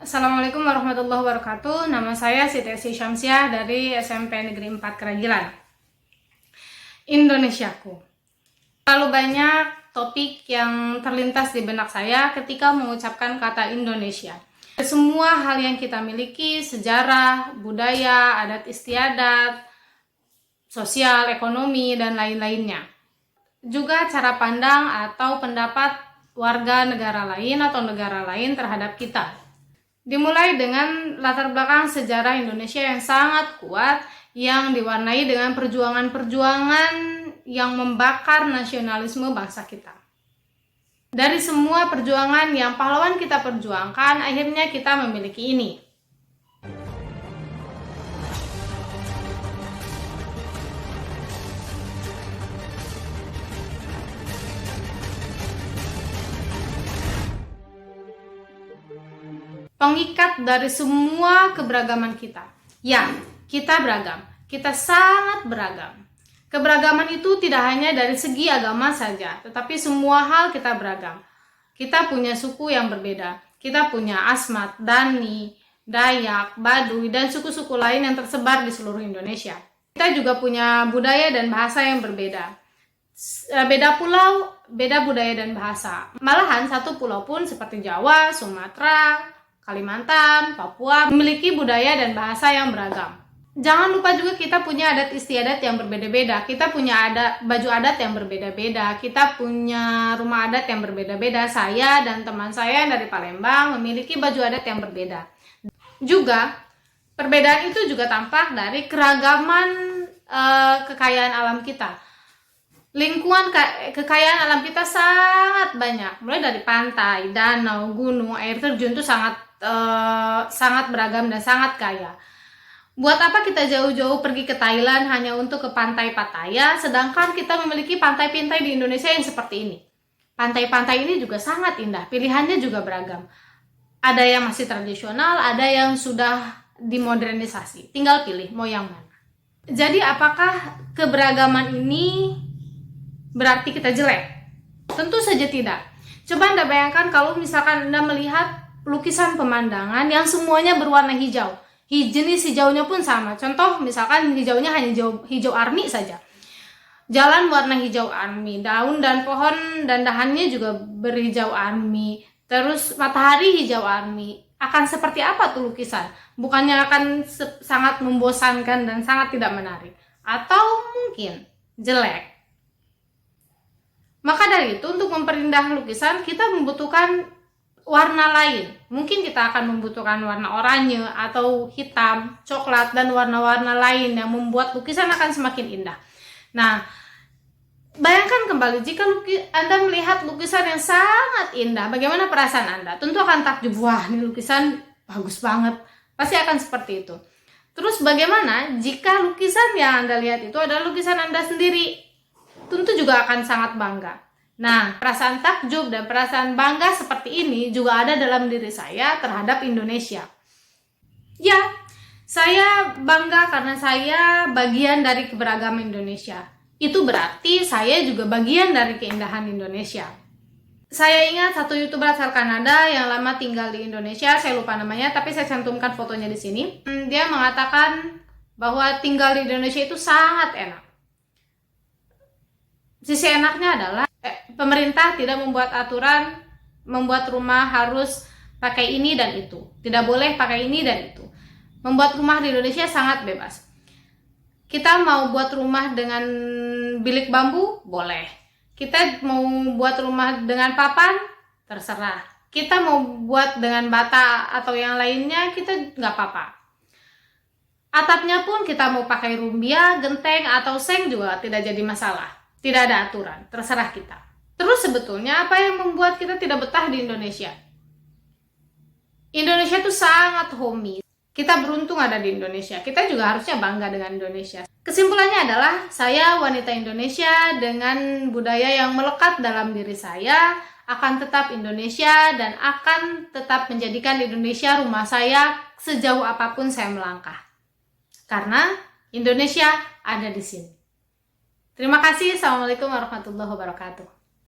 Assalamualaikum warahmatullahi wabarakatuh. Nama saya Siti Esi Syamsiah dari SMP Negeri 4 Keragilan. Indonesiaku. Terlalu banyak topik yang terlintas di benak saya ketika mengucapkan kata Indonesia. Semua hal yang kita miliki, sejarah, budaya, adat istiadat, sosial, ekonomi, dan lain-lainnya. Juga cara pandang atau pendapat warga negara lain atau negara lain terhadap kita. Dimulai dengan latar belakang sejarah Indonesia yang sangat kuat, yang diwarnai dengan perjuangan-perjuangan yang membakar nasionalisme bangsa kita. Dari semua perjuangan yang pahlawan kita perjuangkan, akhirnya kita memiliki ini. Pengikat dari semua keberagaman kita. Ya, kita beragam. Kita sangat beragam. Keberagaman itu tidak hanya dari segi agama saja, tetapi semua hal kita beragam. Kita punya suku yang berbeda. Kita punya Asmat, Dani, Dayak, Baduy, dan suku-suku lain yang tersebar di seluruh Indonesia. Kita juga punya budaya dan bahasa yang berbeda. Beda pulau, beda budaya dan bahasa. Malahan satu pulau pun seperti Jawa, Sumatera, Kalimantan, Papua memiliki budaya dan bahasa yang beragam. Jangan lupa juga kita punya adat istiadat yang berbeda-beda. Kita punya baju adat yang berbeda-beda. Kita punya rumah adat yang berbeda-beda. Saya dan teman saya yang dari Palembang memiliki baju adat yang berbeda. Juga, perbedaan itu juga tampak dari keragaman kekayaan alam kita. Lingkungan kekayaan alam kita sangat banyak, mulai dari pantai, danau, gunung, air terjun itu sangat beragam dan sangat kaya. Buat apa kita jauh-jauh pergi ke Thailand hanya untuk ke pantai Pattaya, sedangkan kita memiliki pantai-pantai di Indonesia yang seperti ini. Pantai-pantai ini juga sangat indah, pilihannya juga beragam. Ada yang masih tradisional, ada yang sudah dimodernisasi. Tinggal pilih mau yang mana. Jadi apakah keberagaman ini berarti kita jelek? Tentu saja tidak. Coba Anda bayangkan kalau misalkan Anda melihat lukisan pemandangan yang semuanya berwarna hijau. Jenis hijaunya pun sama. Contoh misalkan hijaunya hanya hijau armi saja. Jalan warna hijau armi, daun dan pohon dan dahannya juga berhijau armi. Terus matahari hijau armi. Akan seperti apa tuh lukisan? Bukannya akan sangat membosankan dan sangat tidak menarik? Atau mungkin jelek? Maka dari itu, untuk memperindah lukisan, kita membutuhkan warna lain. Mungkin kita akan membutuhkan warna oranye atau hitam, coklat, dan warna-warna lain yang membuat lukisan akan semakin indah. Nah, bayangkan kembali, jika Anda melihat lukisan yang sangat indah, bagaimana perasaan Anda? Tentu akan takjub, wah ini lukisan bagus banget. Pasti akan seperti itu. Terus bagaimana jika lukisan yang Anda lihat itu adalah lukisan Anda sendiri? Tentu juga akan sangat bangga. Nah, perasaan takjub dan perasaan bangga seperti ini juga ada dalam diri saya terhadap Indonesia. Ya, saya bangga karena saya bagian dari keberagaman Indonesia. Itu berarti saya juga bagian dari keindahan Indonesia. Saya ingat satu YouTuber asal Kanada yang lama tinggal di Indonesia, saya lupa namanya, tapi saya cantumkan fotonya di sini. Dia mengatakan bahwa tinggal di Indonesia itu sangat enak. Sisi enaknya adalah pemerintah tidak membuat aturan, membuat rumah harus pakai ini dan itu. Tidak boleh pakai ini dan itu. Membuat rumah di Indonesia sangat bebas. Kita mau buat rumah dengan bilik bambu, boleh. Kita mau buat rumah dengan papan, terserah. Kita mau buat dengan bata atau yang lainnya, kita nggak apa-apa. Atapnya pun kita mau pakai rumbia, genteng, atau seng juga tidak jadi masalah. Tidak ada aturan, terserah kita. Terus sebetulnya apa yang membuat kita tidak betah di Indonesia? Indonesia itu sangat homey. Kita beruntung ada di Indonesia. Kita juga harusnya bangga dengan Indonesia. Kesimpulannya adalah saya wanita Indonesia dengan budaya yang melekat dalam diri saya akan tetap Indonesia dan akan tetap menjadikan Indonesia rumah saya sejauh apapun saya melangkah. Karena Indonesia ada di sini. Terima kasih. Assalamualaikum warahmatullahi wabarakatuh.